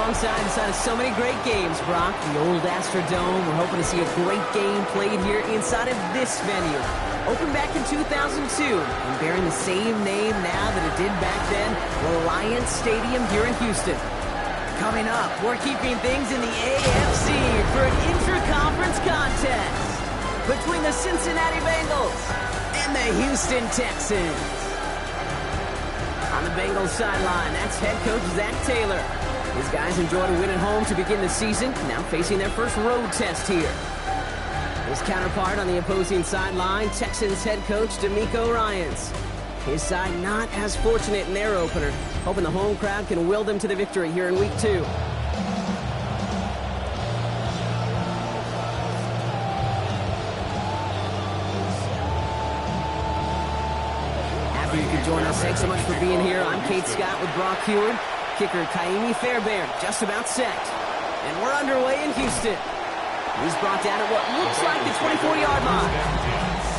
wrong side of so many great games, Brock. The old Astrodome. We're hoping to see a great game played here inside of this venue. Opened back in 2002 and bearing the same name now that it did back then, Reliance Stadium here in Houston. Coming up, we're keeping things in the AFC for an intra-conference contest between the Cincinnati Bengals and the Houston Texans. On the Bengals sideline, that's head coach Zach Taylor. His guys enjoyed a win at home to begin the season, now facing their first road test here. His counterpart on the opposing sideline, Texans head coach DeMeco Ryans. His side not as fortunate in their opener, hoping the home crowd can will them to the victory here in Week 2. Happy you could join us. Thanks so much for being here. I'm Kate Scott with Brock Heward. Kicker Kaimi Fairbairn just about set. And we're underway in Houston. He's brought down at what looks like the 24-yard line.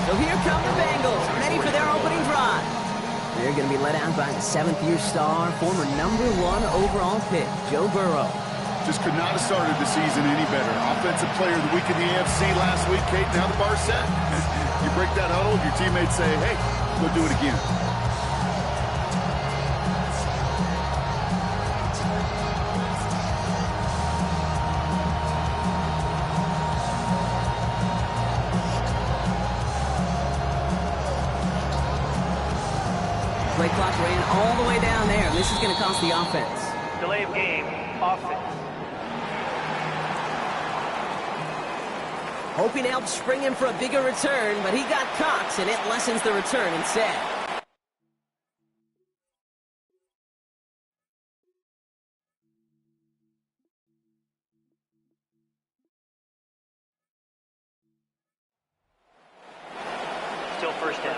So here come the Bengals, ready for their opening drive. They're going to be led out by the 7th-year star, former #1 overall pick, Joe Burrow. Just could not have started the season any better. Offensive player of the week in the AFC last week, Kate, now the bar's set. You break that huddle, your teammates say, hey, go do it again. Play clock ran all the way down there, and this is going to cost the offense. Delay of game, offense. Hoping to help spring him for a bigger return, but he got Cox, and it lessens the return instead. Still first down.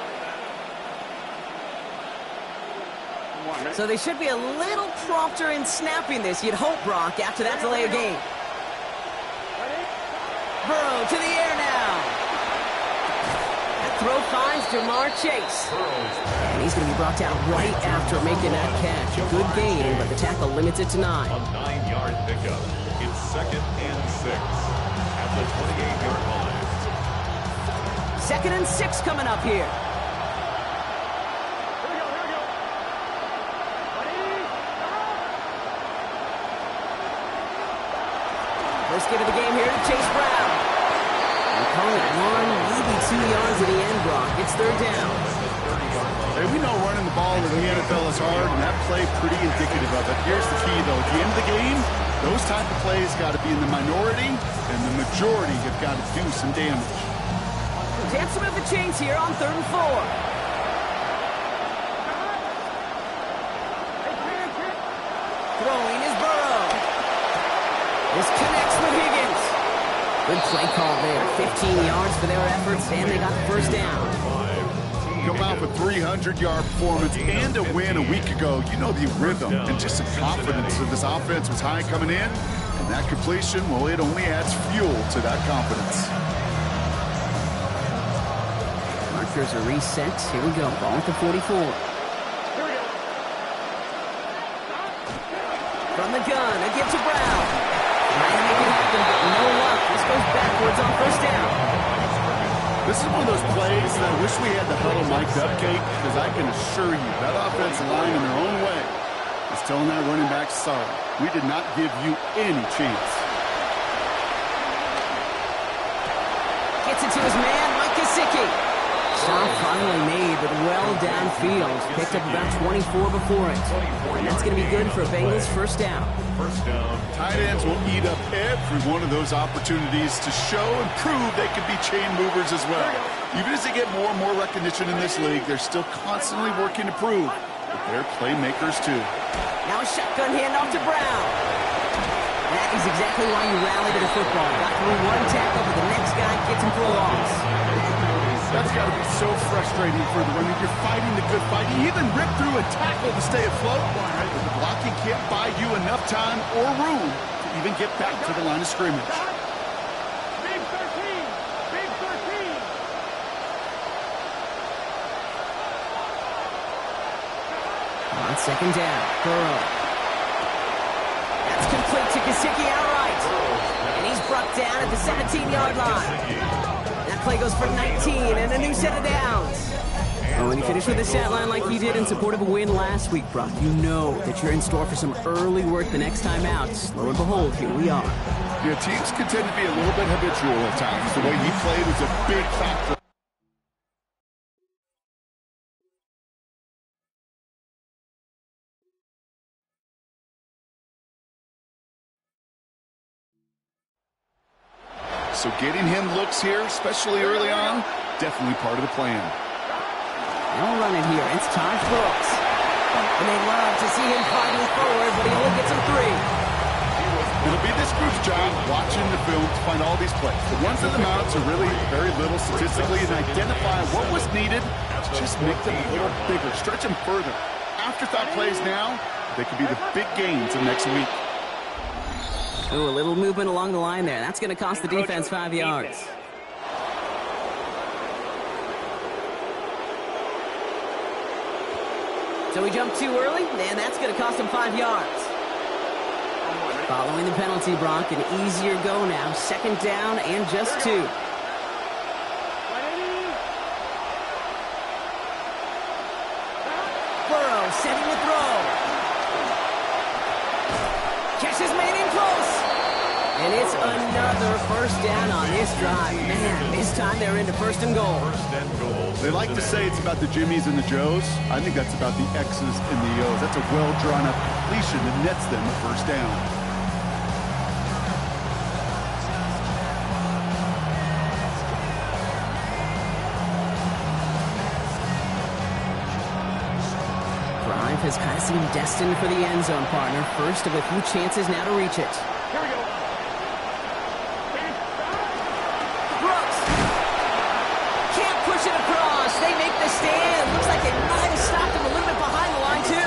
So they should be a little prompter in snapping this, you'd hope, Brock, after that delay of game. Burrow to the air now. That throw finds Jamar Chase. And he's going to be brought down right after making that catch. A good gain, but the tackle limits it to 9. A 9-yard pickup. It's 2nd and 6 at the 28-yard line. 2nd and 6 coming up here. First give of the game here to Chase Brown. We call it 1, maybe 2 yards at the end, Brock. It's 3rd down. Hey, we know running the ball in the NFL is hard, and that play pretty indicative of it. Here's the key, though. At the end of the game, those type of plays got to be in the minority, and the majority have got to do some damage. Chance to move the chains here on 3rd and 4. Throwing is Burrow. This connects with Higgins. Good play call there. 15 yards for their efforts, and they got the first down. Come out with 300-yard performance and a win a week ago. You know the rhythm and just the confidence of this offense was high coming in. And that completion, well, it only adds fuel to that confidence. Markers are reset. Here we go. Ball at the 44. From the gun, a give to Brown. Trying to make it happen, but no luck. This goes backwards on 1st down. This is one of those plays that I wish we had the huddle mic'd up, Kate, because I can assure you that offensive line in their own way is telling that running back, sorry, we did not give you any chance. Gets it to his man, Mike Gesicki. Stop finally made, but well downfield. Picked up about 24 before it. And that's going to be good for Bengals' 1st down. First down. Tight ends will eat up every one of those opportunities to show and prove they can be chain movers as well. Even as they get more and more recognition in this league, they're still constantly working to prove that they're playmakers too. Now a shotgun handoff to Brown. That is exactly why you rally to the football. Got through one tackle, but the next guy gets him for a loss. That's got to be so frustrating for the runner. You're fighting the good fight. You even rip through a tackle to stay afloat. But the blocking can't buy you enough time or room to even get back to the line of scrimmage. Big 13! Big 13! On 2nd down, Burrow. That's complete. complete to Gesicki outright. And he's brought down at the 17-yard line. That play goes for 19 and a new set of downs. Well, when you finish with a stat line like you did in support of a win last week, Brock, you know that you're in store for some early work the next time out. Lo and behold, here we are. Yeah, teams can tend to be a little bit habitual at times. The way he played was a big factor. So getting him looks here, especially early on, definitely part of the plan. They'll run it here. It's Todd Brooks. And they love to see him fighting forward, but he only gets him 3. It'll be this group's job watching the film to find all these plays. The ones in the mounts are really very little statistically and identify what was needed to just make them a little bigger, stretch them further. Afterthought plays now, they could be the big gains of next week. Ooh, a little movement along the line there. That's going to cost the defense 5 yards. So we jump too early, and that's going to cost him 5 yards. Following the penalty, Brock, an easier go now. 2nd down and just 2. Burrow setting the throw. Catch is made in close. And it's another 1st down on this drive. Man, this time they're into 1st and goal. They like to say it's about the Jimmies and the Joes. I think that's about the X's and the O's. That's a well-drawn-up completion that nets them a 1st down. Has kind of seemed destined for the end zone, partner. First of a few chances now to reach it. Here we go. Brooks can't push it across. They make the stand. Looks like they might have stopped him a little bit behind the line, too.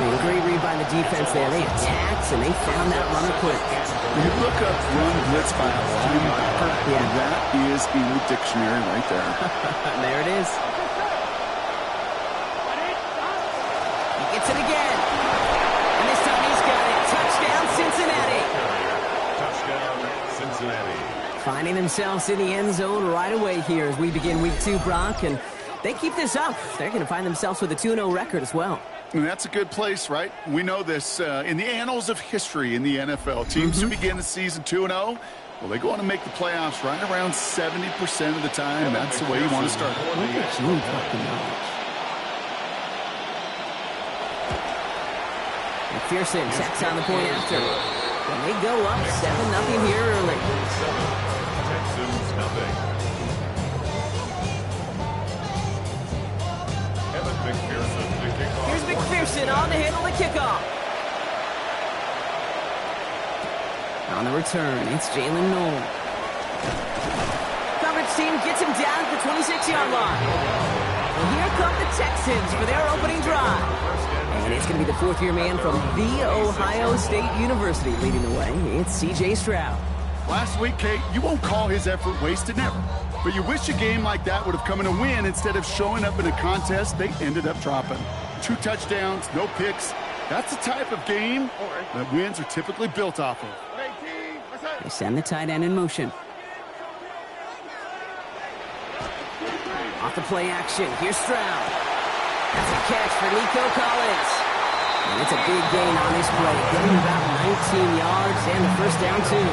A great read by the defense there. They attacked, and they found that runner quick. When you look up run blitz by a linebacker, that is in the dictionary right there. There it is. Gets it again. And this time he's got it. Touchdown, Cincinnati. Touchdown, Cincinnati. Finding themselves in the end zone right away here as we begin week 2, Brock. And they keep this up, they're going to find themselves with a 2-0 record as well. And that's a good place, right? We know this in the annals of history in the NFL. Teams who begin the season 2-0, well, they go on to make the playoffs right around 70% of the time. That's the way you want to start. Look at you talking knowledge. McPherson checks on the point after. And they go up 7-0 here early. Texans nothing. Evan McPherson to kick off. Here's McPherson on to handle the kickoff. On the return, it's Jalen Noel. Coverage team gets him down at the 26-yard line. And here come the Texans for their opening drive. And it's going to be the 4th-year man from The Ohio State University leading the way. It's C.J. Stroud. Last week, Kate, you won't call his effort wasted, never. But you wish a game like that would have come in a win instead of showing up in a contest they ended up dropping. 2 touchdowns, no picks. That's the type of game that wins are typically built off of. They send the tight end in motion. Off the play action, here's Stroud. That's a catch for Nico Collins. And it's a big gain on this play. Getting about 19 yards and the 1st down, too.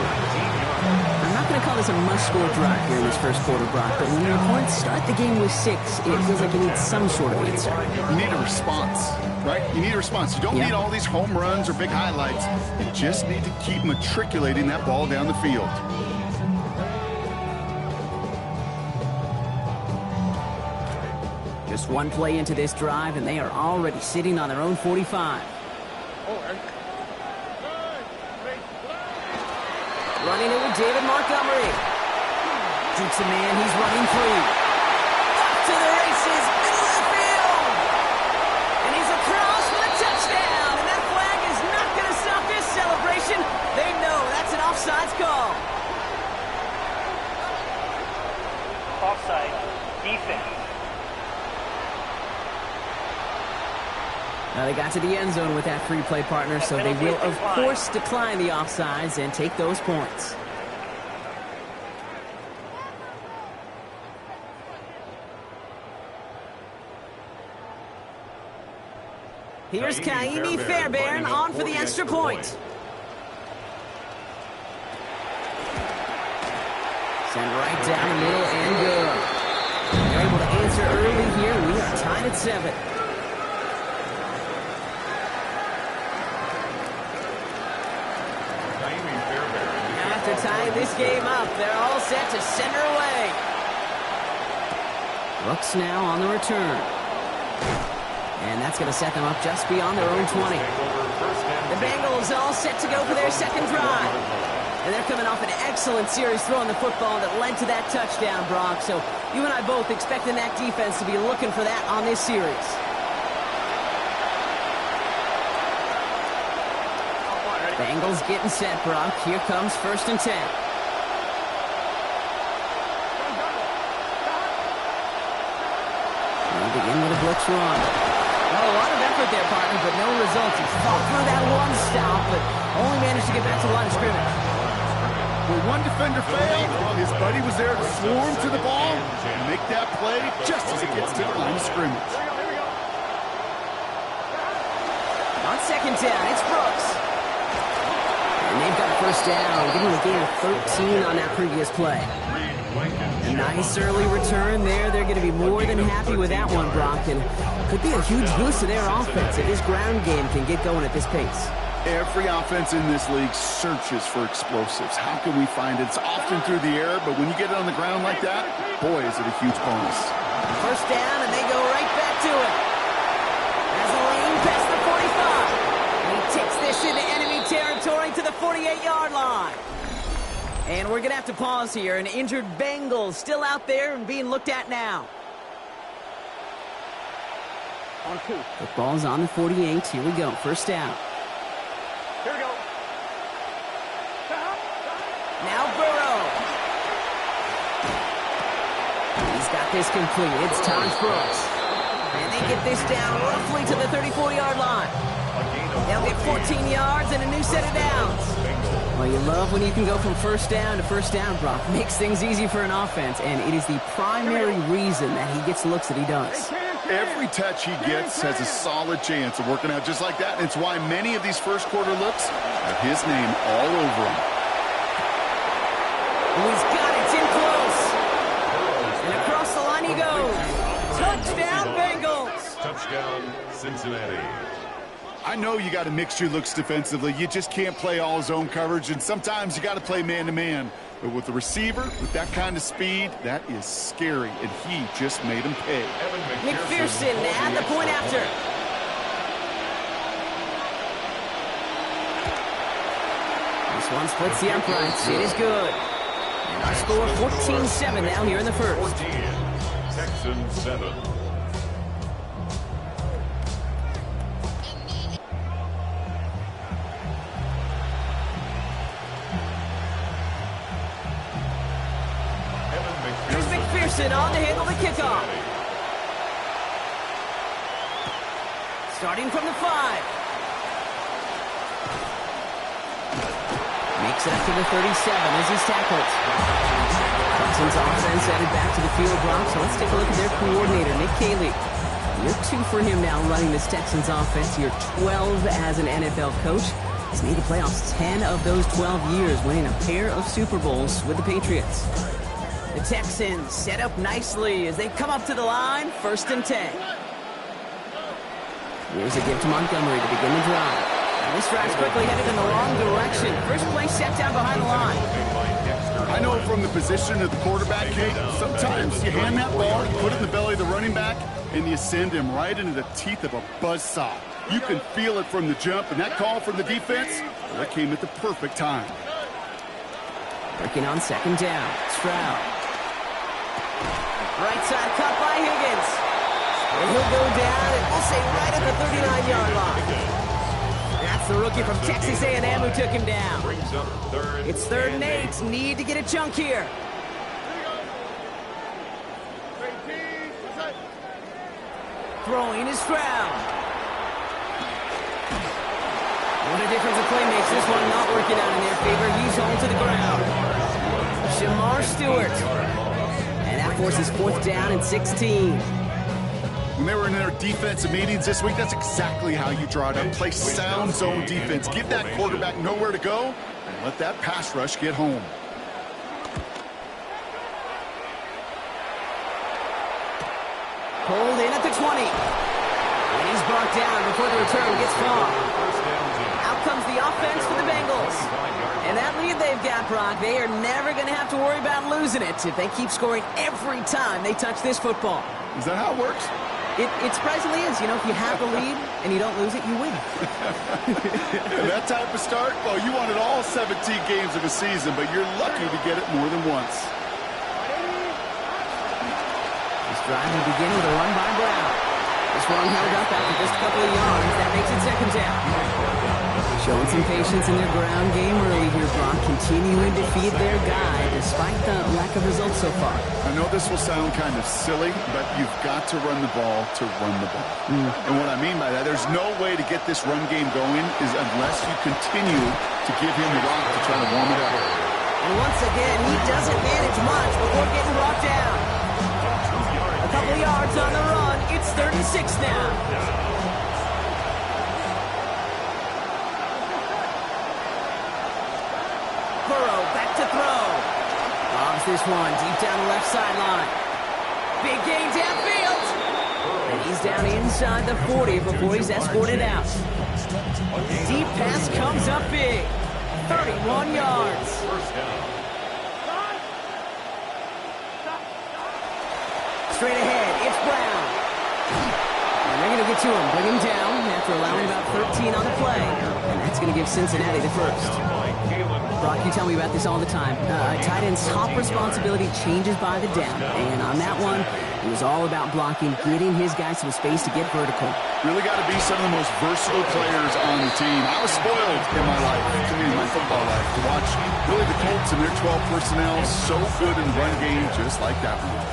I'm not going to call this a must-score drive here in this 1st quarter, Brock, but when your opponents start the game with 6, it feels like you need some sort of answer. You need a response, right? You need a response. You don't need all these home runs or big highlights. You just need to keep matriculating that ball down the field. Just one play into this drive, and they are already sitting on their own 45. Running it with David Montgomery. Dukes a man, he's running free. Up to the races, middle of the field. And he's across for the touchdown. And that flag is not going to stop this celebration. They know that's an offsides call. Offside, defense. They got to the end zone with that free play, partner, so they will, of course, decline the offsides and take those points. Here's Kaimi Fairbairn on for the extra point. Send right down the middle and good. They're able to answer early here. We are tied at 7. After tying this game up, they're all set to send her away. Brooks now on the return. And that's going to set them up just beyond their own 20. The Bengals all set to go for their second drive. And they're coming off an excellent series throwing the football that led to that touchdown, Brock. So you and I both expecting that defense to be looking for that on this series. Bengals getting set, Brock. Here comes 1st and 10. We'll begin with a blitz run. Well, a lot of effort there, partner, but no results. He's fought through that one stop, but only managed to get back to the line of scrimmage. When one defender failed, his buddy was there to swarm to the ball and make that play just as it gets to the line of scrimmage. On second down, it's Brooks. And they've got a first down, giving a gain of 13 on that previous play. A nice early return there. They're going to be more than happy with that one, Brock, and could be a huge boost to their offense if this ground game can get going at this pace. Every offense in this league searches for explosives. How can we find it? It's often through the air, but when you get it on the ground like that, boy, is it a huge bonus. First down, and they go right back to it. As a lean past the 45. And he takes this into enemy territory to the 48-yard line. And we're going to have to pause here. An injured Bengals still out there and being looked at now. On 2. The ball's on the 48. Here we go. First down. Here we go. Now Burrow. He's got this complete. It's Taj Brooks. And they get this down roughly to the 34-yard line. They'll get 14 yards and a new set of downs. Well, you love when you can go from first down to first down, Brock. Makes things easy for an offense, and it is the primary reason that he gets the looks that he does. Every touch he gets has a solid chance of working out just like that. And it's why many of these first quarter looks have his name all over them. He's got it. It's in close. And across the line he goes. Touchdown, Bengals. Touchdown, Cincinnati. I know you got to mix your looks defensively. You just can't play all zone coverage, and sometimes you got to play man-to-man. But with the receiver, with that kind of speed, that is scary, and he just made him pay. McPherson at the point after. This one splits the uprights. It is good. And our score 14-7 now here in the first. 14, Texans 7. On to handle the kickoff. Starting from the 5. Makes it up to the 37 as he's tackled. Texans offense headed back to the field, Brock. So let's take a look at their coordinator, Nick Caley. Year 2 for him now running this Texans offense. Year 12 as an NFL coach. He's made the playoffs 10 of those 12 years, winning a pair of Super Bowls with the Patriots. The Texans set up nicely as they come up to the line, 1st and 10. Here's a give to Montgomery to begin the drive. And this drive's quickly headed in the wrong direction. First play set down behind the line. I know from the position of the quarterback, Kate, sometimes you hand that ball, you put it in the belly of the running back, and you send him right into the teeth of a buzzsaw. You can feel it from the jump, and that call from the defense, well, that came at the perfect time. Working on second down. Stroud. Right side cut by Higgins. And he'll go down, and we'll say right at the 39-yard line. That's the rookie from Texas A&M who took him down. It's 3rd and 8. Need to get a chunk here. Throwing is Stroud. What a defensive play makes this one not working out in their favor. He's home to the ground. Shamar Stewart. And that forces 4th down and 16. When they were in their defensive meetings this week, that's exactly how you draw it up. Play sound zone defense. Give that quarterback nowhere to go, and let that pass rush get home. Pulled in at the 20. And he's brought down before the return gets far. Out comes the offense for the Bengals. And that lead they've got, Brock, they are never going to have to worry about losing it if they keep scoring every time they touch this football. Is that how it works? It surprisingly is. You know, if you have the lead and you don't lose it, you win. That type of start, well, you wanted all 17 games of a season, but you're lucky to get it more than once. This drive will begin with a run by Brown. This one held up after just a couple of yards. That makes it 2nd down. Showing some patience in their ground game early here, Brock. Continuing to feed their guy despite the lack of results so far. I know this will sound kind of silly, but you've got to run the ball to run the ball. And what I mean by that, there's no way to get this run game going is unless you continue to give him the rock to try to warm it up. And once again, he doesn't manage much before getting brought down. A couple of yards on the run. It's 36 now. Burrow back to throw. Lobs this one deep down the left sideline. Big gain downfield. And he's down inside the 40 before he's escorted out. Deep pass comes up big. 31 yards. Straight ahead, it's Brown. And they're going to get to him, bring him down after allowing about 13 on the play. And that's going to give Cincinnati the first. Brock, you tell me about this all the time. Tight end's top responsibility changes by the down. And on that one, it was all about blocking, getting his guys some space to get vertical. Really got to be some of the most versatile players on the team. I was spoiled in my life, in my football life, to watch really the Colts and their 12 personnel so good in the run game, just like that one.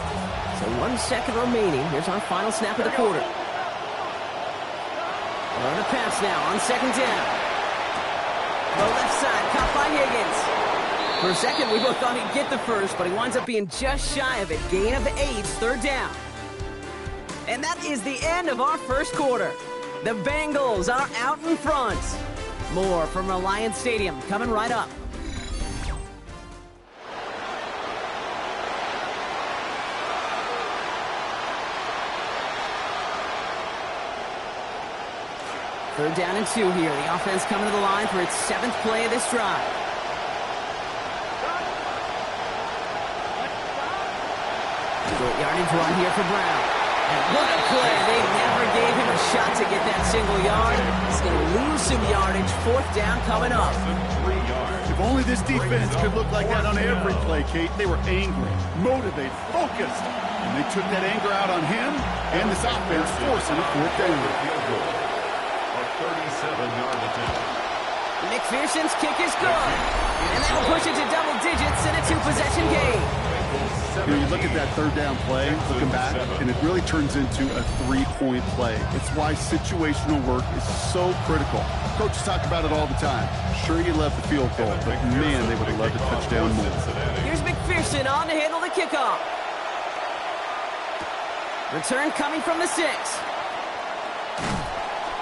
So 1 second remaining. Here's our final snap of the quarter. On the pass now on 2nd down. The left side, caught by Higgins. For a second, we both thought he'd get the first, but he winds up being just shy of it. Gain of 8, 3rd down. And that is the end of our first quarter. The Bengals are out in front. More from Reliance Stadium coming right up. Third down and 2 here. The offense coming to the line for its 7th play of this drive. Short yardage run here for Brown. And what a play. They never gave him a shot to get that single yard. He's going to lose some yardage. 4th down coming up. If only this defense could look like that on every play, Kate. They were angry, motivated, focused. And they took that anger out on him and this offense, forcing a 4th down. 37-yard attempt. McPherson's kick is good. And that will push it to double digits in a 2-possession game. You know, you look at that 3rd down play, looking back, and it really turns into a 3-point play. It's why situational work is so critical. Coaches talk about it all the time. Sure, you love the field goal, but man, they would have loved a touchdown more. Here's McPherson on to handle the kickoff. Return coming from the 6.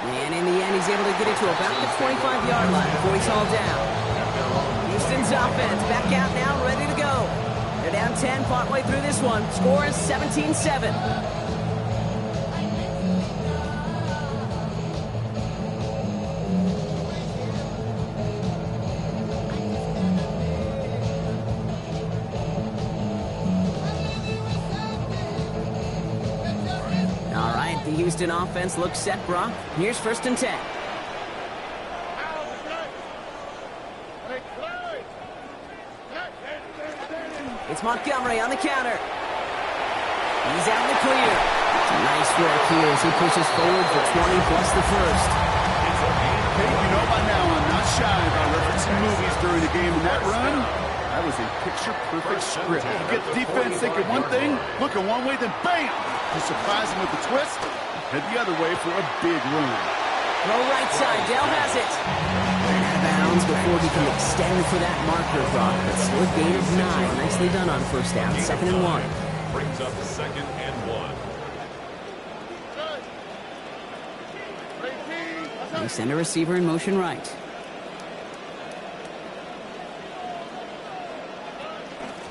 And in the end, he's able to get it to about the 25-yard line before he's hauled down. Houston's offense back out now, ready to go. They're down 10 partway through this one. Score is 17-7. All right, the Houston offense looks set, Brock. Here's 1st and 10. It's Montgomery on the counter. He's out in the clear. Nice work here as he pushes forward for 20 plus the first. Hey, you know by now I'm not shy about referencing movies during the game, and that run, that was a picture-perfect script. You get the defense thinking one thing, looking one way, then bam! You surprise them with a twist, head the other way for a big run. Throw right side. Dell has it. And out of bounds before he can extend for that marker, Brock. But still a gain of 9. Nicely done on first down. 2nd and 1. Brings up 2nd and 1. They send a receiver in motion right.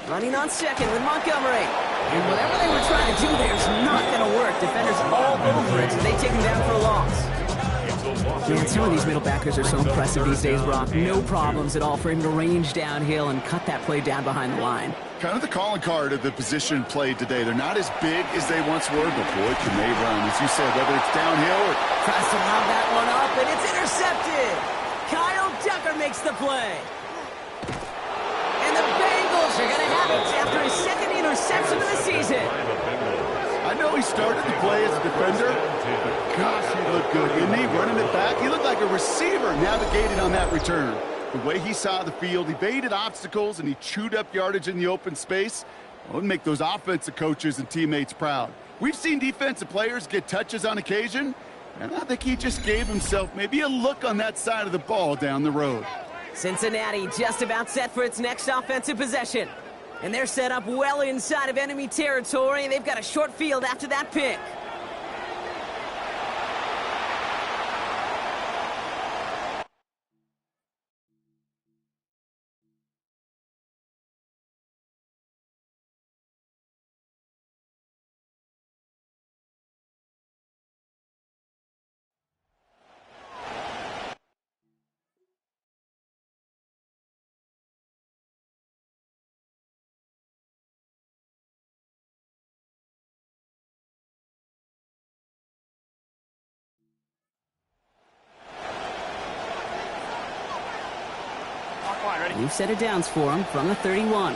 Running on 2nd with Montgomery. And whatever they were trying to do there is not going to work. Defenders all over it, so they take him down for a loss. Man, some of these middle backers are so impressive these days, Brock. No problems at all for him to range downhill and cut that play down behind the line. Kind of the calling card of the position played today. They're not as big as they once were, but boy, can they run. As you said, whether it's downhill or... Tries to lob that one up, and it's intercepted. Kyle Tucker makes the play. And the Bengals are going to have it after his 2nd interception of the season. I know he started to play as a defender, but gosh, he looked good, didn't he? Running it back, he looked like a receiver navigating on that return. The way he saw the field, he evaded obstacles, and he chewed up yardage in the open space. It would make those offensive coaches and teammates proud. We've seen defensive players get touches on occasion, and I think he just gave himself maybe a look on that side of the ball down the road. Cincinnati just about set for its next offensive possession. And they're set up well inside of enemy territory, and they've got a short field after that pick. New set of downs for him from the 31.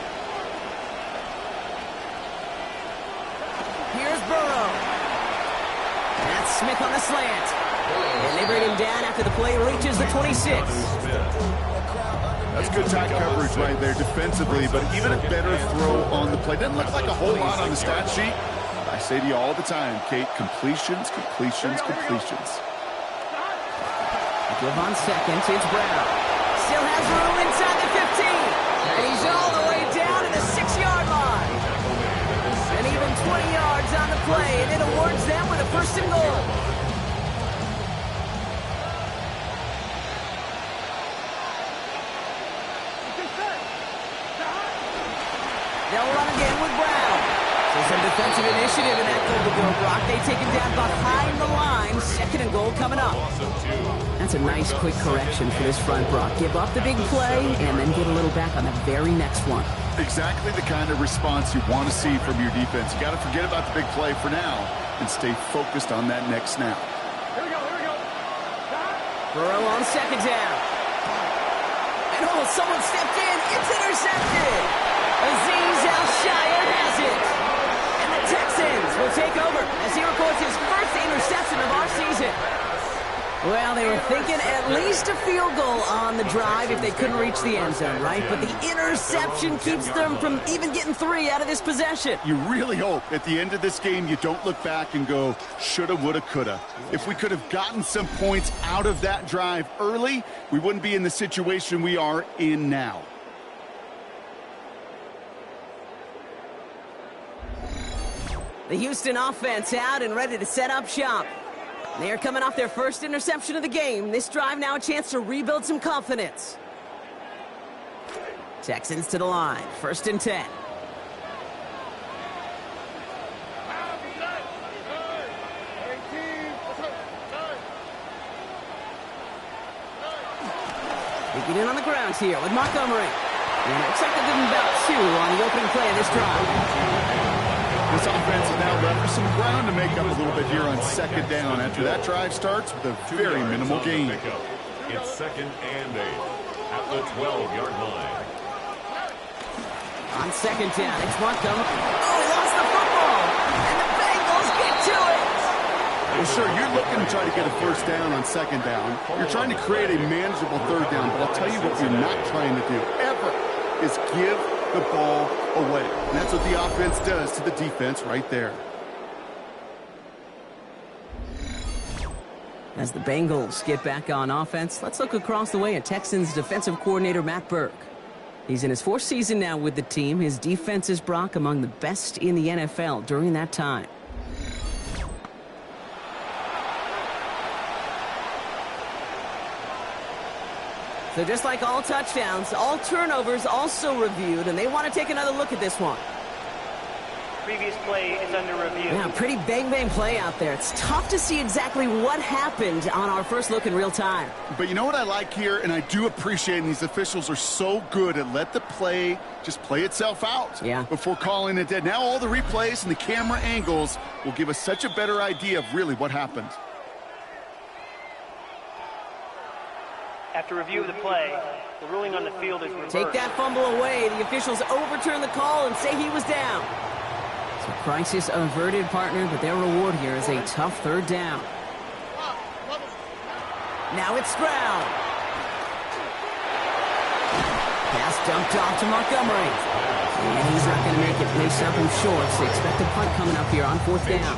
Here's Burrow. That's Smith on the slant. And they bring him down after the play reaches the 26. That's good tight coverage right there defensively, but even a better throw on the play. Doesn't look like a whole lot on the stat sheet. I say to you all the time, Kate, completions, completions, completions. Give on 2nd, it's Brown. Still has room inside the 15. And he's all the way down to the 6-yard line. And even 20 yards on the play, and it awards them with a 1st and goal. They'll run again with Brown. So some defensive initiative in that goal to go, Brock. They take him down behind the line. 2nd and goal coming up. That's a nice quick correction for this front, Brock. Give up the big play and then get a little back on the very next one. Exactly the kind of response you want to see from your defense. You got to forget about the big play for now and stay focused on that next snap. Here we go, here we go. Burrow on 2nd down. And someone stepped in. It's intercepted. Azeez Al-Shire has it. And the Texans will take over as he records his 1st interception of our season. Well, they were thinking at least a field goal on the drive if they couldn't reach the end zone, right? But the interception keeps them from even getting 3 out of this possession. You really hope at the end of this game you don't look back and go, shoulda, woulda, coulda. If we could have gotten some points out of that drive early, we wouldn't be in the situation we are in now. The Houston offense out and ready to set up shop. They're coming off their 1st interception of the game. This drive now a chance to rebuild some confidence. Texans to the line. 1st and 10. They get in on the ground here with Montgomery. And it looks like they're giving about 2 on the opening play of this drive. This offense is now left with some ground to make up a little bit here on 2nd down after that drive starts with a very minimal gain. It's 2nd and 8 at the 12-yard line. On 2nd down, it's Montgomery. Oh, he lost the football. And the Bengals get to it. Well, sure, you're looking to try to get a 1st down on 2nd down. You're trying to create a manageable 3rd down, but I'll tell you what you're not trying to do ever is give the ball away. And that's what the offense does to the defense right there. As the Bengals get back on offense, let's look across the way at Texans defensive coordinator Matt Burke. He's in his 4th season now with the team. His defense is, Brock, among the best in the NFL during that time. So just like all touchdowns, all turnovers also reviewed, and they want to take another look at this one. Previous play is under review. Yeah, pretty bang-bang play out there. It's tough to see exactly what happened on our first look in real time. But you know what I like here, and I do appreciate, and these officials are so good at let the play just play itself out before calling it dead. Now all the replays and the camera angles will give us such a better idea of really what happened. After review of the play, the ruling on the field is reversed. Take that fumble away. The officials overturn the call and say he was down. So crisis averted, partner, but their reward here is a tough 3rd down. Now it's Stroud. Pass dumped off to Montgomery. And he's not going to make it. They stop him short, so expect a punt coming up here on 4th down.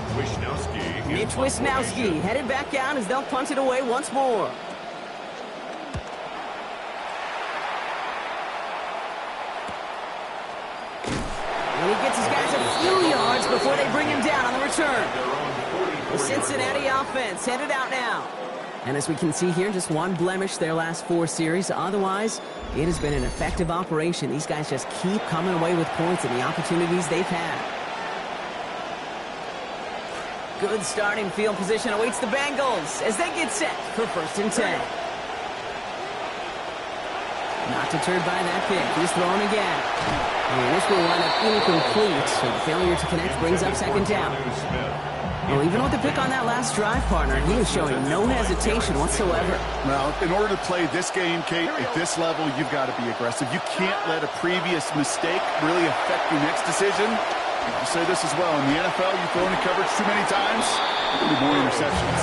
Mitch Wisnowski headed back down as they'll punt it away once more. And he gets his guys a few yards before they bring him down on the return. The Cincinnati offense headed out now. And as we can see here, just one blemish their last 4 series. Otherwise, it has been an effective operation. These guys just keep coming away with points in the opportunities they've had. Good starting field position awaits the Bengals as they get set for 1st and 10. Not deterred by that pick. He's throwing again. And this will wind up incomplete, so the failure to connect brings up 2nd down. Well, even with the pick on that last drive, partner, he is showing no hesitation whatsoever. Well, in order to play this game, Kate, at this level, you've got to be aggressive. You can't let a previous mistake really affect your next decision. I'll say this as well. In the NFL, you throw into coverage too many times, there'll be more interceptions.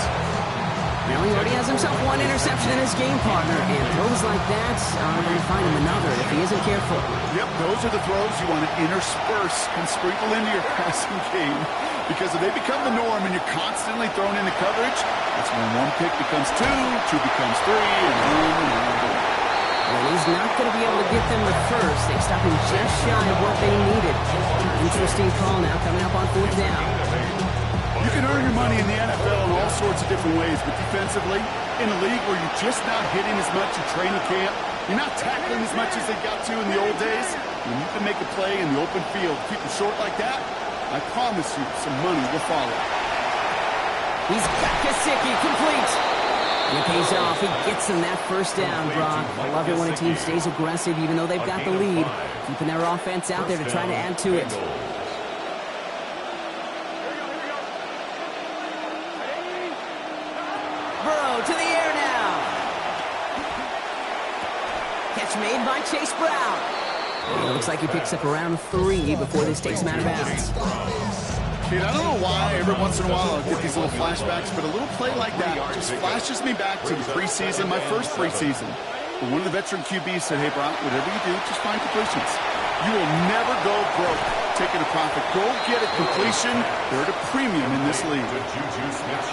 Now he already has himself 1 interception in his game, partner, and throws like that are going to find him another if he isn't careful. Yep, those are the throws you want to intersperse and sprinkle into your passing game, because if they become the norm and you're constantly thrown into coverage, that's when 1 pick becomes 2, 2 becomes 3, and on. Well, he's not going to be able to get them the first. They stop him just shy of what they needed. Interesting call now coming up on 4th down. You can earn your money in the NFL in all sorts of different ways, but defensively, in a league where you're just not hitting as much in training camp, you're not tackling as much as they got to in the old days, you need to make a play in the open field. Keep it short like that, I promise you some money will follow. He's got Gesicki complete. And it pays off. He gets him that 1st down, Brock. I love it when a team stays aggressive even though they've got the lead, keeping their offense out there to try to add to it. To the air now. Catch made by Chase Brown. And it looks like he picks up around 3 before this takes him out of bounds. Dude, I don't know why every once in a while I get these little flashbacks, but a little play like that just flashes me back to the preseason, my first preseason. But one of the veteran QBs said, hey, Brown, whatever you do, just find completions. You will never go broke taking a profit. Go get a completion. They're at a premium in this league.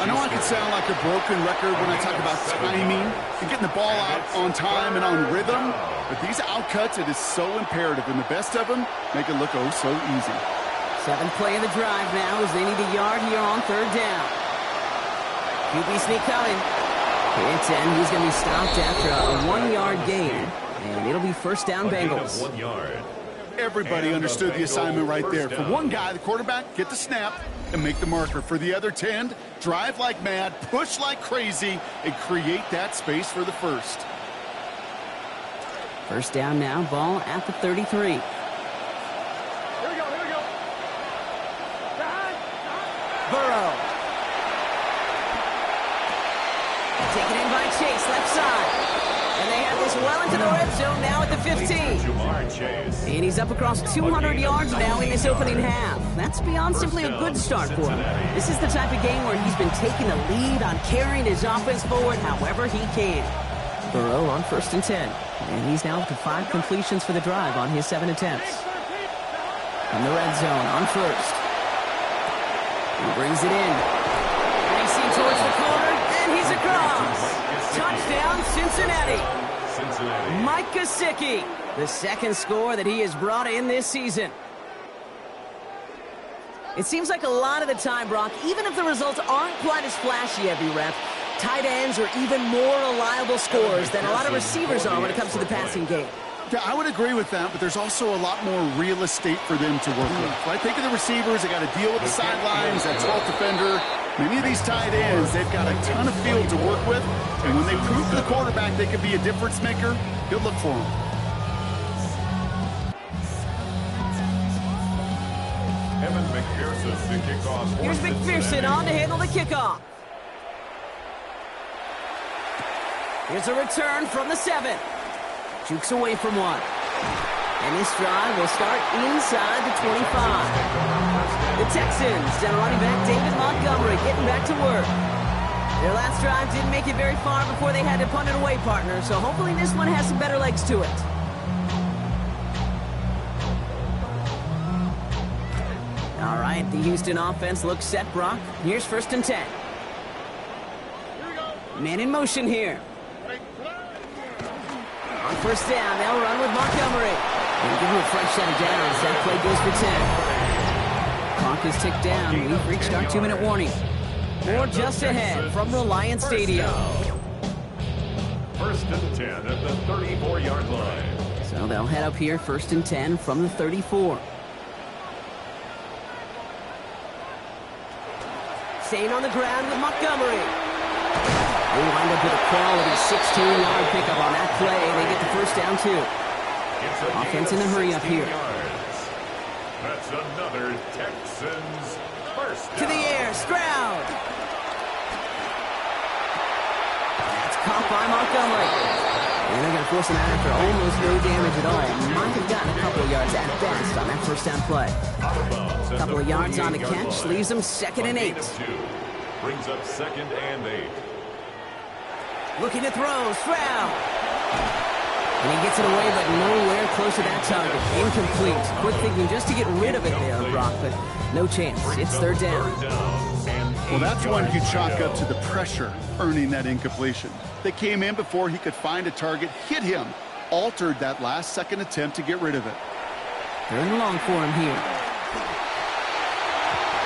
I know I can sound like a broken record when I talk about timing and getting the ball out on time and on rhythm, but these outcuts, it is so imperative, and the best of them make it look oh so easy. 7th play of the drive now as they need a yard here on 3rd down. QB sneak coming. It's in. He's going to be stopped after a 1-yard gain, and it'll be 1st down Bengals. 1 yard. Everybody understood the assignment right there. For one guy, the quarterback, get the snap and make the marker. For the other 10, drive like mad, push like crazy, and create that space for the 1st. 1st down now, ball at the 33. Burrow. Taken in by Chase, left side. And they have this well into the red zone now at the 15. And he's up across 200 yards now in this opening half. That's beyond simply a good start for him. This is the type of game where he's been taking the lead on carrying his offense forward however he can. Burrow on 1st and 10. And he's now up to 5 completions for the drive on his 7 attempts. From the red zone on 1st. He brings it in. Racing towards the corner, and he's across. Mike Gesicki, the second score that he has brought in this season. It seems like a lot of the time, Brock, even if the results aren't quite as flashy every rep, tight ends are even more reliable scorers than a lot of receivers are when it comes to the passing game. Yeah, I would agree with that, but there's also a lot more real estate for them to work with. Right? Think of the receivers. They got to deal with the sidelines, that 12th defender. Many of these tight ends, they've got a ton of field to work with, and when they prove to the quarterback they can be a difference maker, he'll look for them. Evan McPherson to kick off. Here's McPherson on to handle the kickoff. Here's a return from the 7. Jukes away from one. And this drive will start inside the 25. The Texans down running back David Montgomery getting back to work. Their last drive didn't make it very far before they had to punt it away, partner, so hopefully this one has some better legs to it. All right, the Houston offense looks set, Brock. Here's 1st and 10. Man in motion here. On 1st down, they'll run with Montgomery. And give him a fresh set of downs. That play goes for 10. Clock is ticked down. We've reached our 2-minute warning. More just ahead from Reliant Stadium. 1st and 10 at the 34-yard line. So they'll head up here, 1st and 10 from the 34. Staying on the ground with Montgomery. They wind up with a quality 16-yard pickup on that play. They get the 1st down, too. Offense in a hurry up here. That's another Texans 1st down. To the air, Stroud. It's caught by Montgomery. And they're going to force him out after almost no damage at all. Might have gotten a couple of yards at best on that 1st down play. A couple of yards on the catch leaves them 2nd and 8. Brings up 2nd and 8. Looking to throw, Stroud. And he gets it away, but nowhere close to that target. Incomplete. Quick thinking just to get rid of it there, Brock, but no chance. It's 3rd down. Well, that's one you chalk up to the pressure earning that incompletion. They came in before he could find a target, hit him, altered that last second attempt to get rid of it. 3rd and long for him here.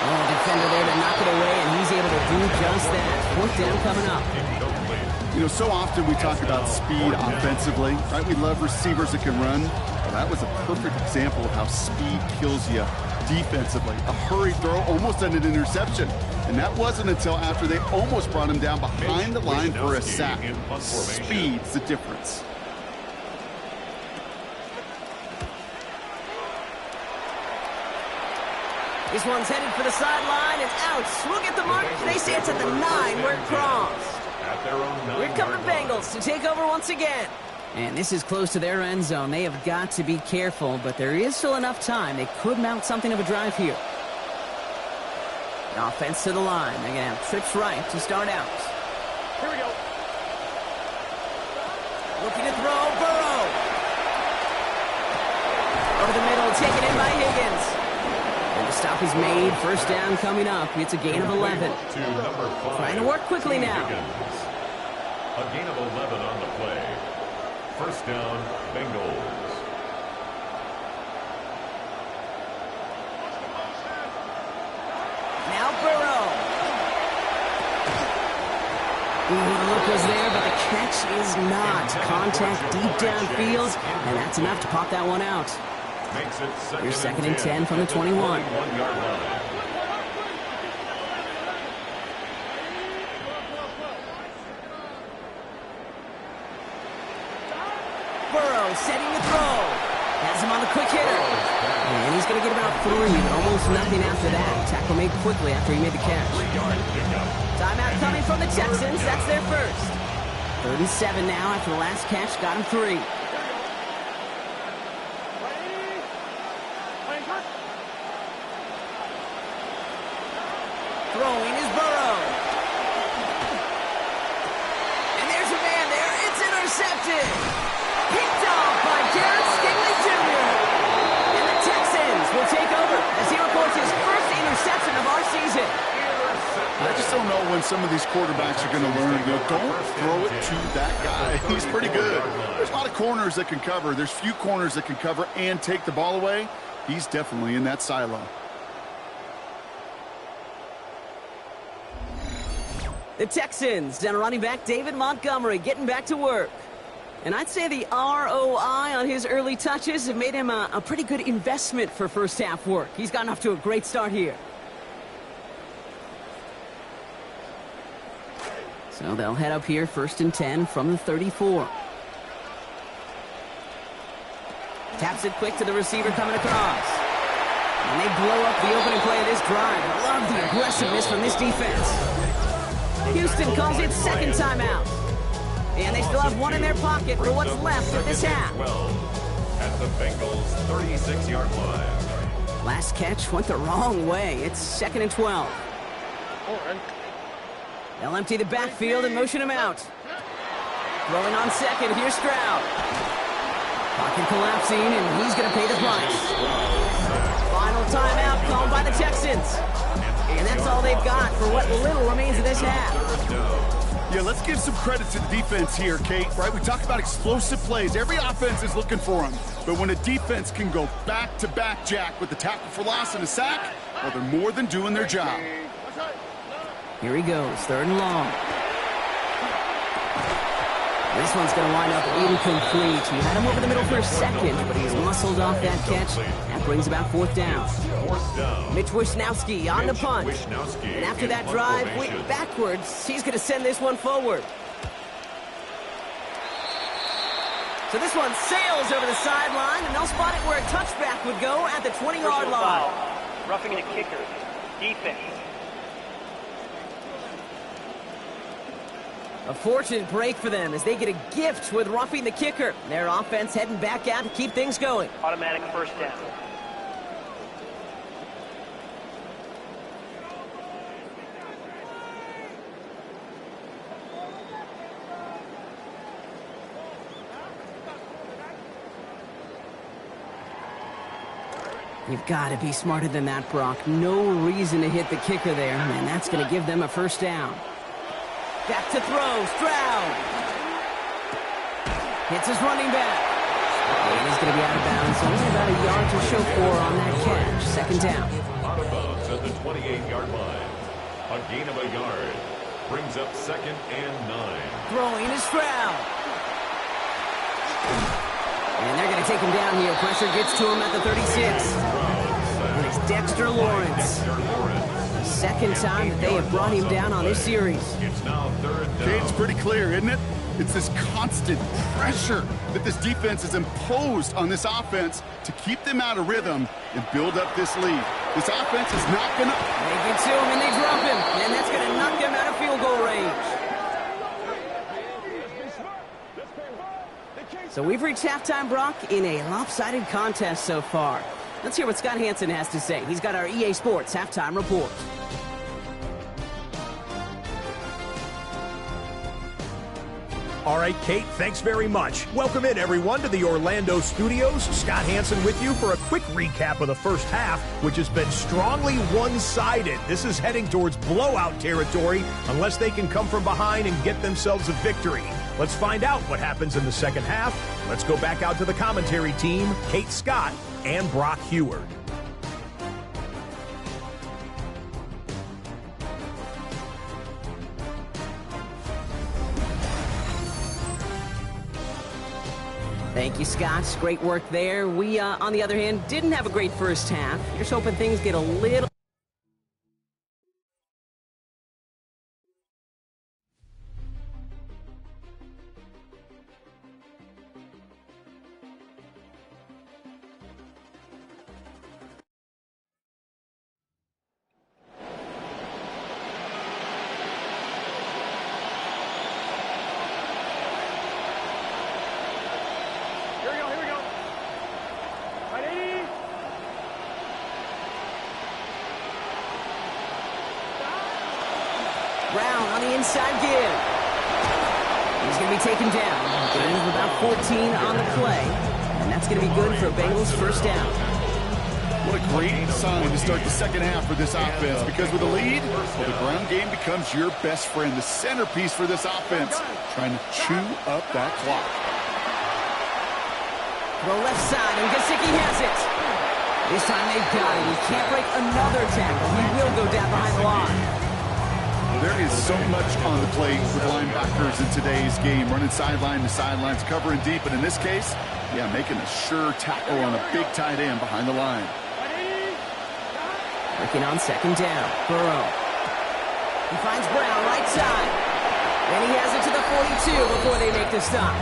Oh, defender there to knock it away, and he's able to do just that. 4th down coming up. You know, so often we talk about speed offensively, right? We love receivers that can run. Well, that was a perfect example of how speed kills you defensively. A hurried throw almost ended an interception. And that wasn't until after they almost brought him down behind the line for a sack. Speed's the difference. This one's headed for the sideline and out. We'll get the mark. They say it's at the 9 where it crossed. Here come the Bengals to take over once again. And this is close to their end zone. They have got to be careful, but there is still enough time. They could mount something of a drive here. The offense to the line. They're going to have trips right to start out. Here we go. Looking to throw, Burrow. Over the middle, taken in by Higgins. And the stop is made. 1st down coming up. It's a gain of 11. Trying to work quickly now. A gain of 11 on the play. 1st down, Bengals. Now Burrow. Ooh, the look was there, but the catch is not. Contact deep downfield, and that's enough to pop that one out. Makes it Here's 2nd and 10 from the 21. 1-yard line. Burrow setting the throw. Has him on the quick hitter. And he's going to get about 3, but almost nothing after that. Tackle made quickly after he made the catch. Timeout coming from the Texans. That's their 1st. 3rd and 7 now after the last catch. Got him 3. Throwing is Burrow. And there's a man there. It's intercepted. Picked off by Garrett Stingley Jr. And the Texans will take over as he records his 1st interception of our season. I just don't don't know when some of these quarterbacks are going to learn, don't throw it to that guy. He's pretty good. There's a lot of corners that can cover. There's few corners that can cover and take the ball away. He's definitely in that silo. The Texans and running back David Montgomery getting back to work. And I'd say the ROI on his early touches have made him a pretty good investment for first half work. He's gotten off to a great start here. So they'll head up here 1st and 10 from the 34. Taps it quick to the receiver coming across. And they blow up the opening play of this drive. I love the aggressiveness from this defense. Houston calls it second timeout. And they still have one in their pocket for what's left of this half. At the Bengals' 36-yard line. Last catch went the wrong way. It's 2nd and 12. They'll empty the backfield and motion him out. Throwing on second, here's Stroud. Pocket collapsing, and he's going to pay the price. Final timeout called by the Texans. And that's all they've got for what little remains of this half. Yeah, let's give some credit to the defense here, Kate, right? We talk about explosive plays. Every offense is looking for them. But when a defense can go back-to-back, Jack, with the tackle for loss and a sack, well, they're more than doing their job. Here he goes, 3rd and long. This one's going to wind up incomplete. He had him over the middle for a second, but he's muscled off that catch. That brings about 4th down. Mitch Wisnowski on the punt. And after that drive, went backwards. He's going to send this one forward. So this one sails over the sideline, and they'll spot it where a touchback would go at the 20-yard line. Roughing the kicker. Defense. A fortunate break for them as they get a gift with roughing the kicker. Their offense heading back out to keep things going. Automatic first down. You've got to be smarter than that, Brock. No reason to hit the kicker there, and that's going to give them a first down. Back to throw, Stroud. Hits his running back. And he's going to be out of bounds. Only about a yard to show for on that catch. 2nd down. Out of bounds at the 28-yard line. A gain of a yard. Brings up 2nd and 9. Throwing to Stroud. And they're going to take him down here. Pressure gets to him at the 36. And it's Dexter Lawrence. 2nd time that they have brought him down on this series. It's now 3rd down. Kate, it's pretty clear, isn't it? It's this constant pressure that this defense has imposed on this offense to keep them out of rhythm and build up this lead. This offense is not going to... They get to him and they drop him. And that's going to knock him out of field goal range. So we've reached halftime, Brock, in a lopsided contest so far. Let's hear what Scott Hansen has to say. He's got our EA Sports halftime report. All right, Kate, thanks very much. Welcome in, everyone, to the Orlando studios. Scott Hansen with you for a quick recap of the first half, which has been strongly one-sided. This is heading towards blowout territory unless they can come from behind and get themselves a victory. Let's find out what happens in the second half. Let's go back out to the commentary team, Kate Scott and Brock Heward. Thank you, Scott. Great work there. We, on the other hand, didn't have a great first half. Just hoping things get a little... Brown on the inside give. He's going to be taken down. Gain of about 14 on the play. And that's going to be good for Bengals first down. What a great sign to start the second half for this offense, because with a lead, well, the ground game becomes your best friend, the centerpiece for this offense, trying to chew up that clock. The left side, and Gesicki has it. This time they've got it. He can't break another tackle. He will go down behind the line. There is so much on the plate with linebackers in today's game, running sideline to sidelines, covering deep, but in this case, yeah, making a sure tackle on a big tight end behind the line. Working on second down. Burrow. He finds Brown, right side. And he has it to the 42 before they make the stop.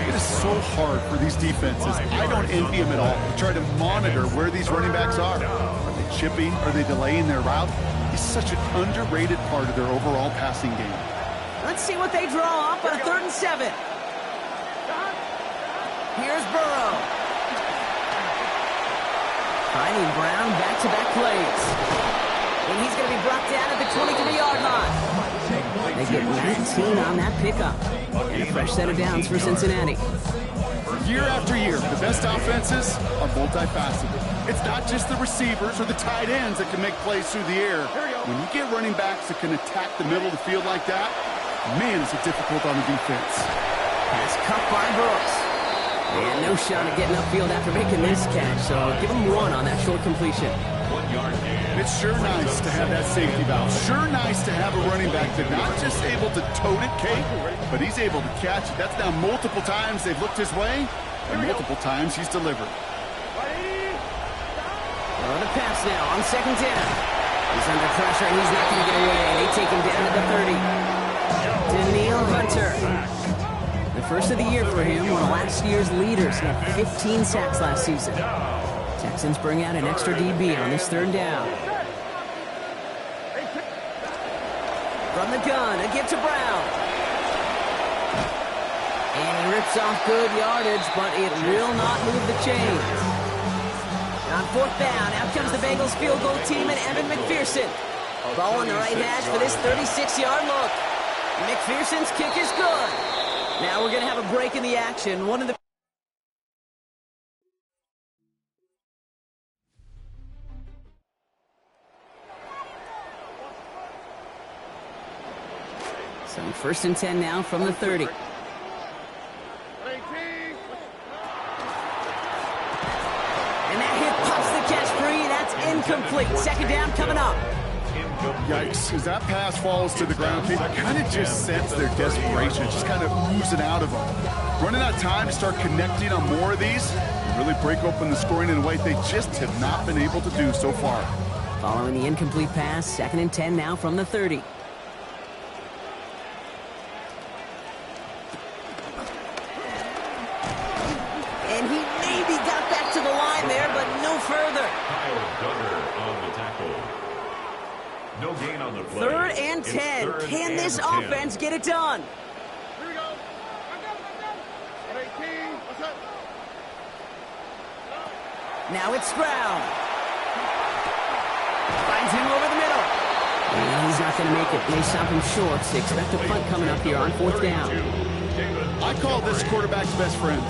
It is so hard for these defenses. I don't envy them at all. To try to monitor where these running backs are. Are they chipping? Are they delaying their route? It's such an underrated part of their overall passing game. Let's see what they draw up on a 3rd and 7. Here's Burrow. Finding Brown, back-to-back plays. And he's going to be brought down at the 23-yard line. They get 19 on that pickup. And a fresh set of downs for Cincinnati. Year after year, the best offenses are multifaceted. It's not just the receivers or the tight ends that can make plays through the air. When you get running backs that can attack the middle of the field like that, man, is it difficult on the defense. Pass cut by Brooks. And no shot at getting upfield after making this catch, so give him 1 on that short completion. 1 yard gain. It's sure nice to have that safety valve. Sure nice to have a running back that's not just able to tote it, Kate, but he's able to catch it. That's now multiple times they've looked his way, and multiple times he's delivered. On the pass now on second down. He's under pressure, and he's not going to get away. They take him down at the 30. Daniil Hunter. The first of the year for him, one of last year's leaders. He had 15 sacks last season. Texans bring out an extra DB on this 3rd down. From the gun, a give to Brown. And he rips off good yardage, but it will not move the chains. On 4th down, out comes the Bengals field goal team and Evan McPherson. Ball on the right hash for this 36-yard look. McPherson's kick is good. Now we're going to have a break in the action. One of the So 1st and 10 now from the 30. And that hit pops the catch free. That's incomplete. 2nd down coming up. Yikes. As that pass falls to the ground, you kind of just sense their desperation. Just kind of oozing out of them. Running out of time to start connecting on more of these and really break open the scoring in a way they just have not been able to do so far. Following the incomplete pass, 2nd and 10 now from the 30. And he maybe got back to the line there, but no further. Kyle Duggar on the tackle. No gain on the play. 3rd and 10. Can this offense get it done? Here we go. At 18. What's up? Now it's Stroud. Finds him over the middle. And he's not going to make it. They stop him short. So expect a punt coming up here on 4th down. I call this quarterback's best friend.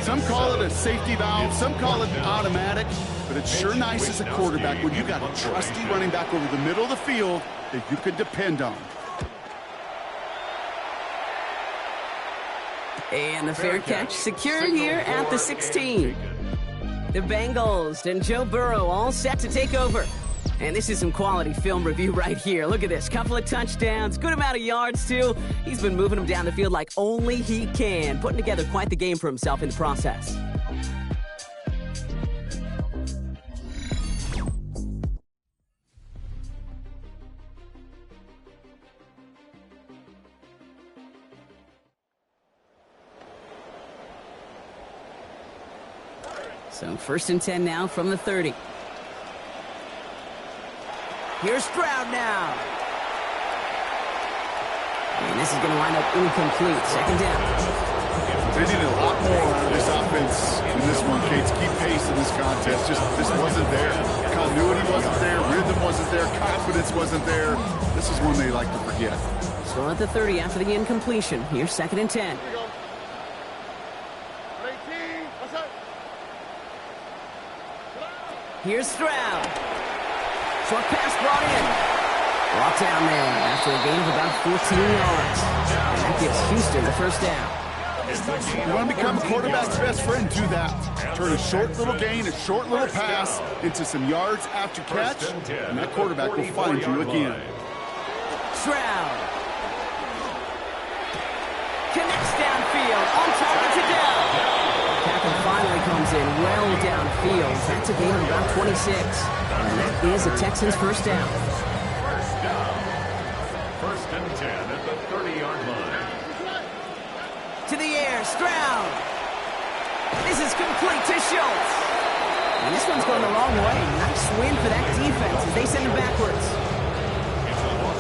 Some call it a safety valve, some call it automatic, but it's sure nice as a quarterback when you got a trusty running back over the middle of the field that you could depend on. And the fair catch secured here at the 16. The Bengals and Joe Burrow all set to take over. And this is some quality film review right here. Look at this. Couple of touchdowns. Good amount of yards, too. He's been moving them down the field like only he can. Putting together quite the game for himself in the process. So 1st and 10 now from the 30. Here's Stroud now. And this is going to wind up incomplete. 2nd down. They need a lot more out of this offense in this one, Kate, to keep pace in this contest. This wasn't there. Continuity wasn't there. Rhythm wasn't there. Confidence wasn't there. This is one they like to forget. Still at the 30 after the incompletion. Here's 2nd and 10. Here we go. At 18. What's up? Here's Stroud. Short pass brought in. Brought down there after a gain of about 14 yards. And that gives Houston the first down. You want to become a quarterback's best friend, do that. Turn a short little gain, a short little pass into some yards after catch, and that quarterback will find you again. Stroud. Connects downfield, on target to down. Tackle finally comes in well downfield. That's a gain of about 26. And that is a Texans first down. First and 10 at the 30-yard line. To the air, Stroud. This is complete to Schultz. And this one's going the wrong way. Nice win for that defense as they send it backwards.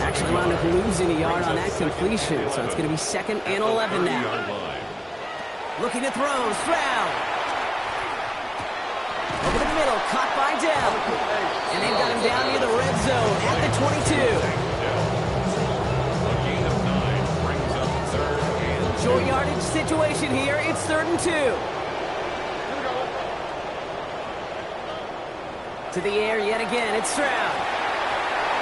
Actually wound up losing a yard on that completion, so it's going to be 2nd and 11 now. Looking to throw, Stroud. Over the middle, caught by Dell. And they've got him down near the red zone at the 22. Short yardage situation here. It's 3rd and 2. To the air yet again. It's Stroud.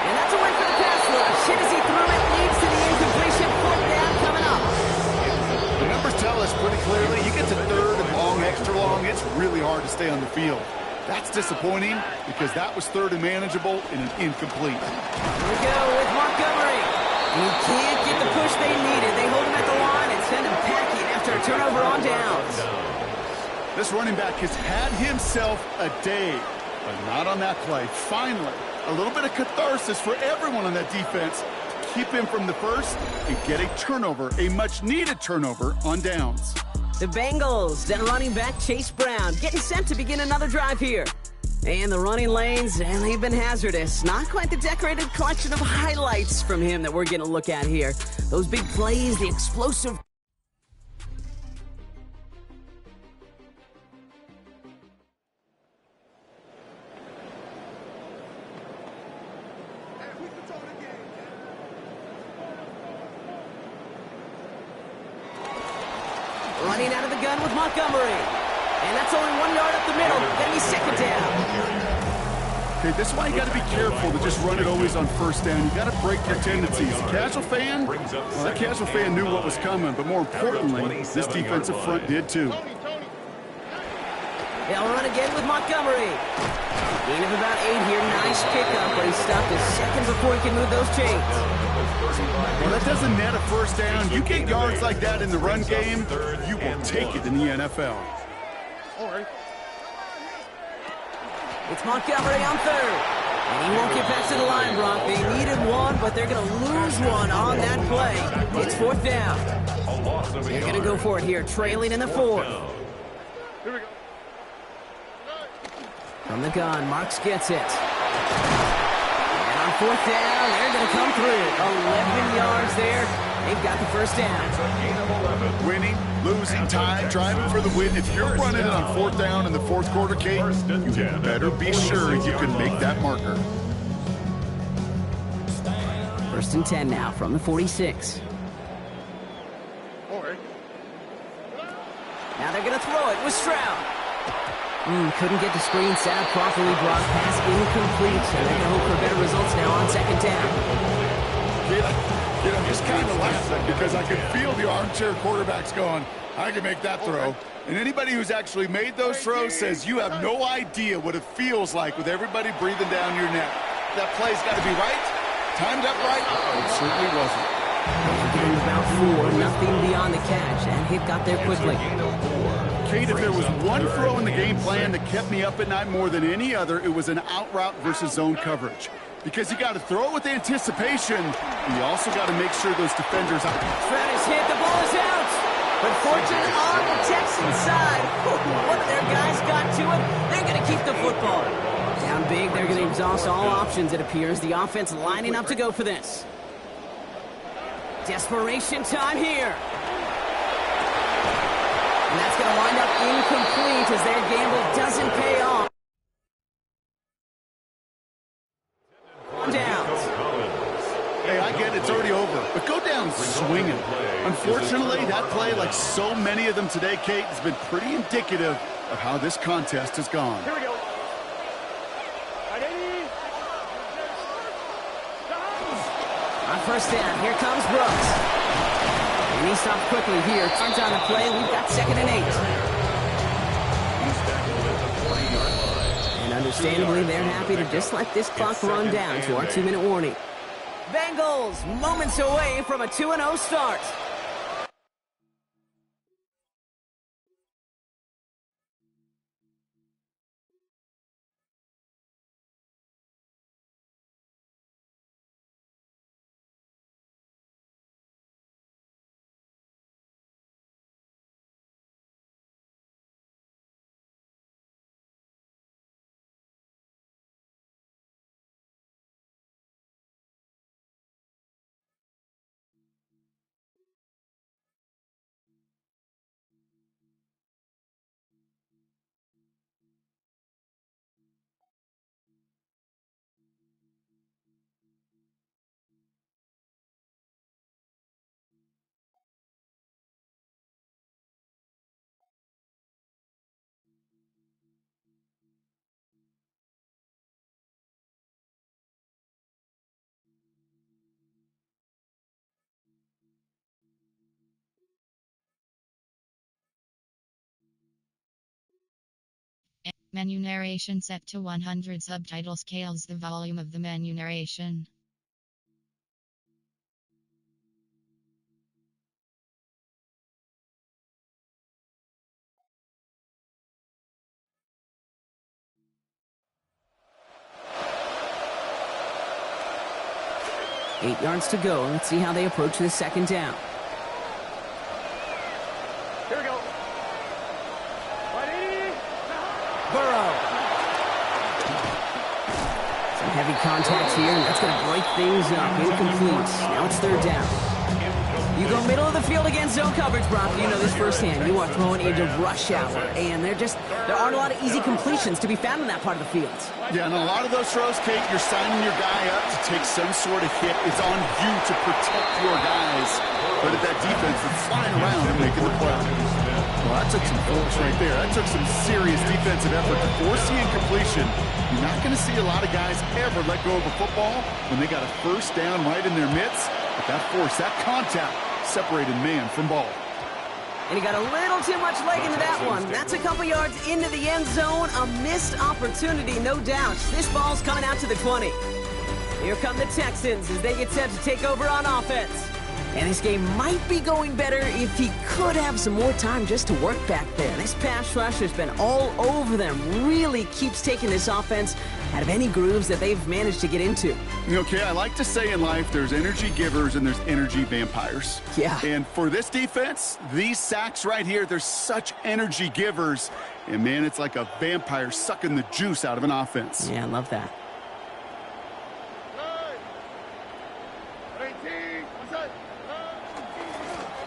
And that's a win for the pass rush. Hit as he threw it. Leads to the incompletion. 4th down coming up. The numbers tell us pretty clearly, you get to 3rd and long, extra long, it's really hard to stay on the field. That's disappointing because that was 3rd and manageable and an incomplete. Here we go with Montgomery. He can't get the push they needed. They hold him at the line and send him packing after a turnover on downs. This running back has had himself a day, but not on that play. Finally, a little bit of catharsis for everyone on that defense to keep him from the first and get a turnover, a much-needed turnover on downs. The Bengals, then running back Chase Brown, getting set to begin another drive here. And the running lanes, and they've been hazardous. Not quite the decorated collection of highlights from him that we're going to look at here. Those big plays, the explosive... Running out of the gun with Montgomery. And that's only 1 yard up the middle. Then he's 2nd down. Okay, this is why you got to be careful to just run it always on 1st down. You got to break your tendencies. A casual fan, well, that casual fan knew what was coming, but more importantly, this defensive front did too. They'll run again with Montgomery. Gain of about 8 here. Nice pickup, but he stopped a second before he can move those chains. Well, that doesn't net a 1st down. You get yards like that in the run game, you will take it in the NFL. It's Montgomery on 3rd. And he won't get back to the line, Brock. They needed one, but they're going to lose one on that play. It's 4th down. They're going to go for it here, trailing in the 4th. From the gun, Marks gets it. And on 4th down, they're going to come through. 11 yards there. They've got the first down. Winning, losing, tied, driving for the win. If you're running it on 4th down in the 4th quarter, Kate, you better be sure you can make that marker. 1st and 10 now from the 46. Now they're going to throw it with Stroud. Couldn't get the screen set up properly. Brock pass incomplete. So they're going to hope for better results now on 2nd down. I'm just kind of laughing because I can feel the armchair quarterbacks going, I can make that throw. And anybody who's actually made those throws says you have no idea what it feels like with everybody breathing down your neck. That play's got to be right, timed up right. It certainly wasn't. Getting about 4, nothing beyond the catch, and Hit got there quickly. Kate, if there was one throw in the game plan that kept me up at night more than any other, it was an out route versus zone coverage. Because you got to throw it with anticipation, and you also got to make sure those defenders are. Fred is hit, the ball is out. But fortune on the Texans side. One of their guys got to it. They're going to keep the football. Down big, they're going to exhaust all options, it appears. The offense lining up to go for this. Desperation time here. And that's going to wind up incomplete as their gamble doesn't pay off. Hey, I get it, it's already over, but go down swinging. Unfortunately, that play, like so many of them today, Kate, has been pretty indicative of how this contest has gone. Here we go. first down. Here comes Brooks. And he stopped quickly here. Turns on the play. We've got 2nd and 8. He's tackled at the 40-yard line. And understandably, they're happy to just let this clock run down to our 2-minute warning. Bengals moments away from a 2-0 start. Menu narration set to 100. Subtitle scales the volume of the menu narration. Eight yards to go. Let's see how they approach this 2nd down. Here we go. 180. Burrow. Some heavy contact here, and that's going to break things up. Incomplete. Now it's 3rd down. You go middle of the field against zone coverage, Brock. You know this firsthand. You are throwing into rush hour, and there aren't a lot of easy completions to be found in that part of the field. Yeah, and a lot of those throws, Kate, you're signing your guy up to take some sort of hit. It's on you to protect your guys. But at that defense, it's flying around and making the play. Well, that took some force right there. That took some serious defensive effort to force the incompletion. You're not going to see a lot of guys ever let go of a football when they got a first down right in their midst. But that force, that contact, separated man from ball. And he got a little too much leg into that one. That's a couple yards into the end zone. A missed opportunity, no doubt. This ball's coming out to the 20. Here come the Texans as they get set to take over on offense. And this game might be going better if he could have some more time just to work back there. This pass rush has been all over them. Really keeps taking this offense out of any grooves that they've managed to get into. Okay, I like to say in life there's energy givers and there's energy vampires. Yeah. And for this defense, these sacks right here, they're such energy givers. And, man, it's like a vampire sucking the juice out of an offense. Yeah, I love that. 18. What's that?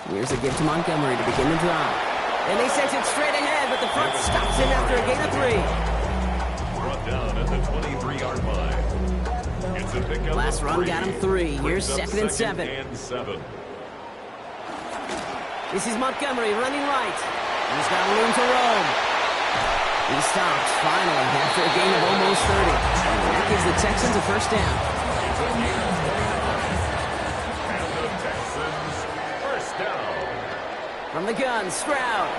Here's a give to Montgomery to begin the drive. And they sent it straight ahead, but the front stops him after a gain of 3. Brought down at the 23-yard line. It's a pickup. Last run got him 3. Here's 2nd and 7. This is Montgomery running right. He's got room to roam. He stops finally after a gain of almost 30. And that gives the Texans a first down. And the Texans first down. From the gun, Stroud.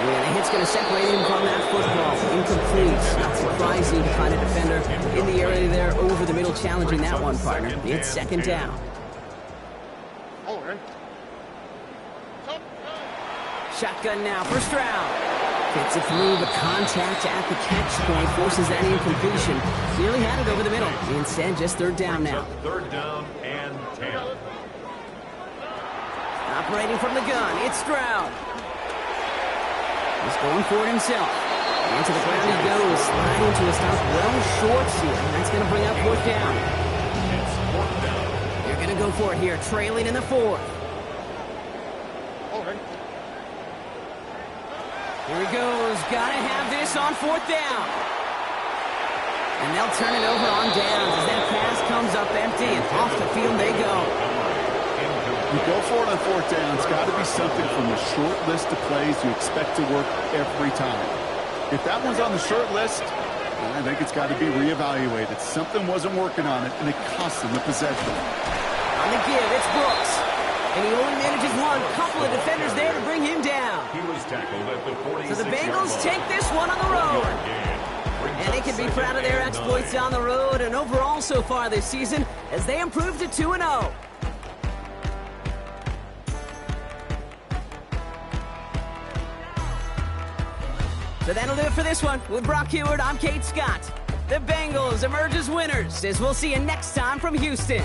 And the hit's going to separate him from that football. Incomplete. Not surprising to find a defender in the area there over the middle challenging that one, partner. It's 2nd down. Oh, right. Shotgun now for Stroud. Gets it through, but contact at the catch point forces that incompletion. Nearly had it over the middle. Instead, just 3rd down now. 3rd down and 10. Operating from the gun, it's Stroud. He's going for it himself. And to the ground he goes, sliding to a stop well short here. And that's going to bring up 4th down. It's 4th down. They're going to go for it here, trailing in the 4th. Oh, right. Here he goes. Got to have this on 4th down. And they'll turn it over on downs as that pass comes up empty, and off the field they go. You go for it on 4th down. It's got to be something from the short list of plays you expect to work every time. If that one's on the short list, I think it's got to be reevaluated. Something wasn't working on it, and it cost them the possession. On the give, it's Brooks. And he only manages one. Couple of defenders there to bring him down. He was tackled at the 46-yard So the Bengals line. take this one on the road. And they can be proud of their exploits on the road and overall so far this season as they improve to 2-0. So that'll do it for this one. With Brock Heward, I'm Kate Scott. The Bengals emerge as winners, as we'll see you next time from Houston.